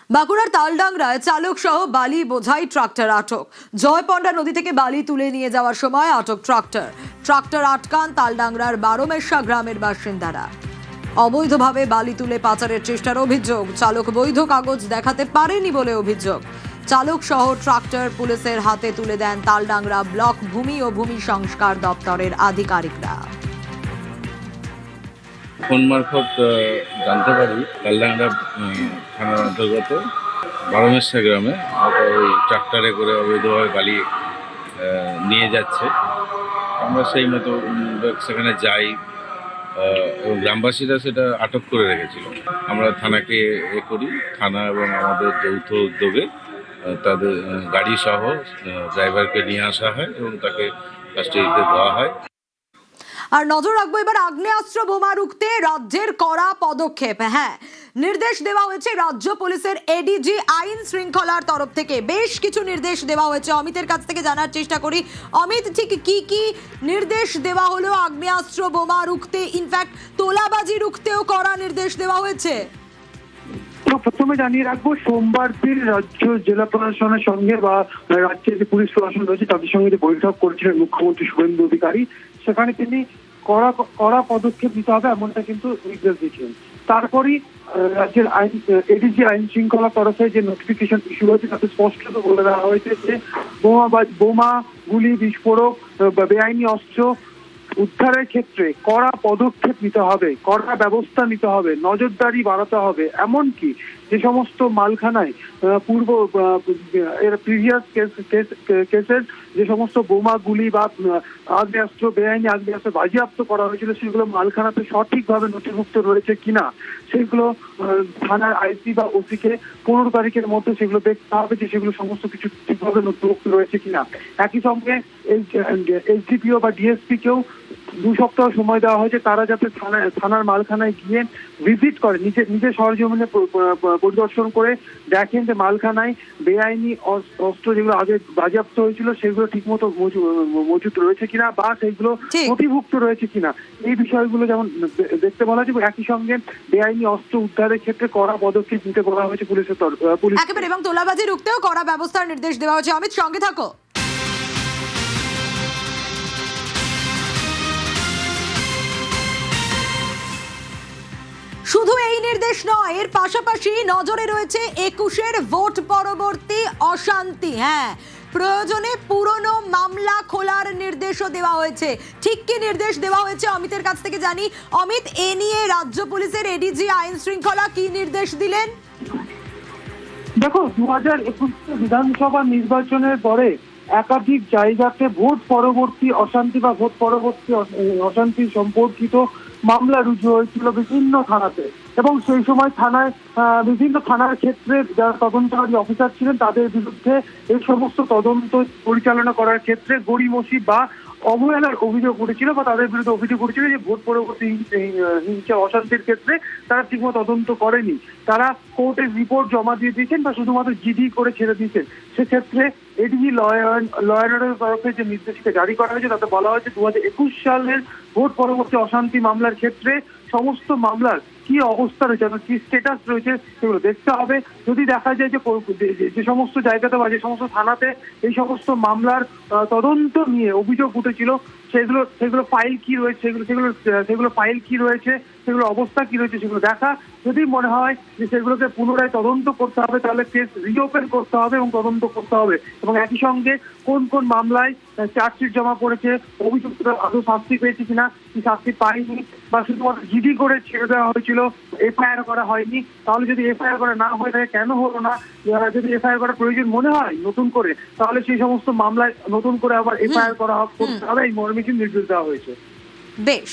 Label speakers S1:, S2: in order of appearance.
S1: বাঁকুড়ার তালডাংরায় চালক সহ বালি বোঝাই ট্রাক্টর আটক। জয়পন্ডা নদী থেকে বালি তুলে নিয়ে যাওয়ার সময় আটক ট্রাক্টর আটকান তালডাংরার বারোমেশা গ্রামের বাসিন্দারা। অবৈধভাবে বালি তুলে পাচারের চেষ্টার অভিযোগ। চালক বৈধ কাগজ দেখাতে পারেনি বলে অভিযোগ। চালক সহ ট্রাক্টর পুলিশের হাতে তুলে দেন তালডাংরা ব্লক ভূমি ও ভূমি সংস্কার দপ্তরের আধিকারিকরা।
S2: ফোন মারফত জানতে পারি তালডাংরা থানার অন্তর্গত বারোমেশা গ্রামে ওই ট্রাক্টরে করে অবৈধভাবে বালি নিয়ে যাচ্ছে। আমরা সেই মতো সেখানে যাই এবং গ্রামবাসীরা সেটা আটক করে রেখেছিল। আমরা থানাকে করি, থানা এবং আমাদের যৌথ উদ্যোগে তাদের গাড়ি সহ ড্রাইভারকে নিয়ে আসা হয় এবং তাকে কাস্টডিতে দেওয়া হয়।
S1: আর নজর রাখবো এবার আগ্নেয়াস্ত্র বোমা রুখতে রাজ্যের কড়া পদক্ষেপ। হ্যাঁ, নির্দেশ দেওয়া হয়েছে রাজ্য পুলিশের এডিজি আইন শৃঙ্খলার তরফ থেকে। বেশ কিছু নির্দেশ দেওয়া হয়েছে। অমিতের কাছ থেকে জানার চেষ্টা করি। অমিত, ঠিক কি কি নির্দেশ দেওয়া হলো আগ্নেয়াস্ত্র বোমা রুখতে? ইনফ্যাক্ট তোলাবাজি রুখতেও কড়া নির্দেশ দেওয়া হয়েছে।
S3: প্রথমে জানিয়ে রাখবো, সোমবার দিন রাজ্য জেলা প্রশাসনের সঙ্গে বা রাজ্যের যে পুলিশ প্রশাসন রয়েছে তাদের সঙ্গে যে বৈঠক করেছিলেন মুখ্যমন্ত্রী শুভেন্দু অধিকারী, সেখানে তিনি কড়া পদক্ষেপ নিতে হবে এমনটা কিন্তু নির্দেশ দিয়েছিলেন। তারপরই রাজ্যের এডিজি আইন শৃঙ্খলা তরফে যে নোটিফিকেশন ইস্যু হয়েছে তাতে স্পষ্টত বলে দেওয়া হয়েছে যে বোমা, গুলি, বিস্ফোরক বা বেআইনি অস্ত্র উদ্ধারের ক্ষেত্রে কড়া পদক্ষেপ নিতে হবে, কড়া ব্যবস্থা নিতে হবে, নজরদারি বাড়াতে হবে। এমনকি যে সমস্ত মালখানায় প্রিভিয়াস কেসের যে সমস্ত বোমা, গুলি বা আগ্নেয়াস্ত্র, বেআইনি আগ্নেয়াস্ত্র বাজেয়াপ্ত করা হয়েছিল সেগুলো মালখানাতে সঠিকভাবে নথিভুক্ত রয়েছে কিনা সেগুলো থানার আইসি বা ওসিকে 15 তারিখের মধ্যে সেগুলো দেখতে হবে যে সেগুলো সমস্ত কিছু ঠিকভাবে নথিভুক্ত রয়েছে কিনা। একই সঙ্গে এসডিপিও বা ডিএসপি কেও 2 সপ্তাহ সময় দেওয়া হয়েছে, তারা যাতে থানার মালখানায় গিয়ে ভিজিট করে, নিজের সরজমিনে পরিদর্শন করে দেখেন যে মালখানায় বেআইনি অস্ত্র যেগুলো আগে বাজেয়াপ্ত হয়েছিল সেগুলো ঠিকমতো মজুত রয়েছে কিনা বা সেগুলো নথিভুক্ত রয়েছে কিনা। এই বিষয়গুলো যেমন দেখতে বলা হয়েছে। একই সঙ্গে বেআইনি অস্ত্র উদ্ধারের ক্ষেত্রে কড়া পদক্ষেপ নিতে বলা হয়েছে পুলিশের পুলিশ
S1: একেবারে, এবং তোলাবাজি রুখতেও কড়া ব্যবস্থার নির্দেশ দেওয়া হয়েছে। অমিত, সঙ্গে থাকো। শুধু এই নির্দেশ নয়, এর পাশাপাশি নজরে রয়েছে 21-এর ভোট পরবর্তী অশান্তি। হ্যাঁ, প্রয়োজনে পুরনো মামলা খোলার নির্দেশও দেওয়া হয়েছে। ঠিক কি নির্দেশ দেওয়া হয়েছে অমিতের কাছ থেকে জানি। অমিত, এ নিয়ে রাজ্য পুলিশের এডিজি আইন শৃঙ্খলা কি নির্দেশ দিলেন?
S3: দেখো, 2021 বিধানসভা নির্বাচনের পরে একাধিক জায়গাতে ভোট পরবর্তী অশান্তি বা ভোট পরবর্তী অশান্তি সম্পর্কিত মামলা রুজু হয়েছিল বিভিন্ন থানাতে, এবং সেই সময় থানায় বিভিন্ন থানার ক্ষেত্রে যারা তদন্তকারী অফিসার ছিলেন তাদের বিরুদ্ধে এই সমস্ত তদন্ত পরিচালনা করার ক্ষেত্রে গড়িমসি বা অবহেলার অভিযোগ উঠেছিল বা তাদের বিরুদ্ধে অভিযোগ উঠেছিল যে ভোট পরবর্তী হিংসা অশান্তির ক্ষেত্রে তারা ঠিকমতো তদন্ত করেনি। তারা কোর্টের রিপোর্ট জমা দিয়ে দিয়েছেন বা শুধুমাত্র জিডি করে ছেড়ে দিয়েছেন। সেক্ষেত্রে এডিজি লয়ারের তরফে যে নির্দেশিকা জারি করা হয়েছে তাতে বলা হয়েছে 2021 সালের ভোট পরবর্তী অশান্তি মামলার ক্ষেত্রে সমস্ত মামলার কি অবস্থা রয়েছে, কি স্ট্যাটাস রয়েছে সেগুলো দেখতে হবে। যদি দেখা যায় যে সমস্ত জায়গাতে বা যে সমস্ত থানাতে এই সমস্ত মামলার তদন্ত নিয়ে অভিযোগ উঠেছিল সেগুলো ফাইল কি রয়েছে, সেগুলো ফাইল কি রয়েছে, সেগুলো অবস্থা কি রয়েছে সেগুলো দেখা। যদি মনে হয় যে সেগুলোকে পুনরায় তদন্ত করতে হবে তাহলে কেস রিওপেন করতে হবে এবং তদন্ত করতে হবে। এবং একই সঙ্গে কোন কোন মামলায় চার্জশিট জমা পড়েছে, অভিযুক্তরা আদৌ শাস্তি পেয়েছে কিনা, কি শাস্তি পায়নি বা শুধুমাত্র জিডি করে ছেড়ে দেওয়া হয়েছিল, এফআইআর করা হয়নি, তাহলে যদি এফআইআর করা না হয়ে থাকে কেন হলো না, যদি এফআইআর করার প্রয়োজন মনে হয় নতুন করে তাহলে সেই সমস্ত মামলায় নতুন করে আবার এফআইআর করতে হবে। এই মর্মে নির্দেশ দেওয়া হয়েছে।
S1: বেশ।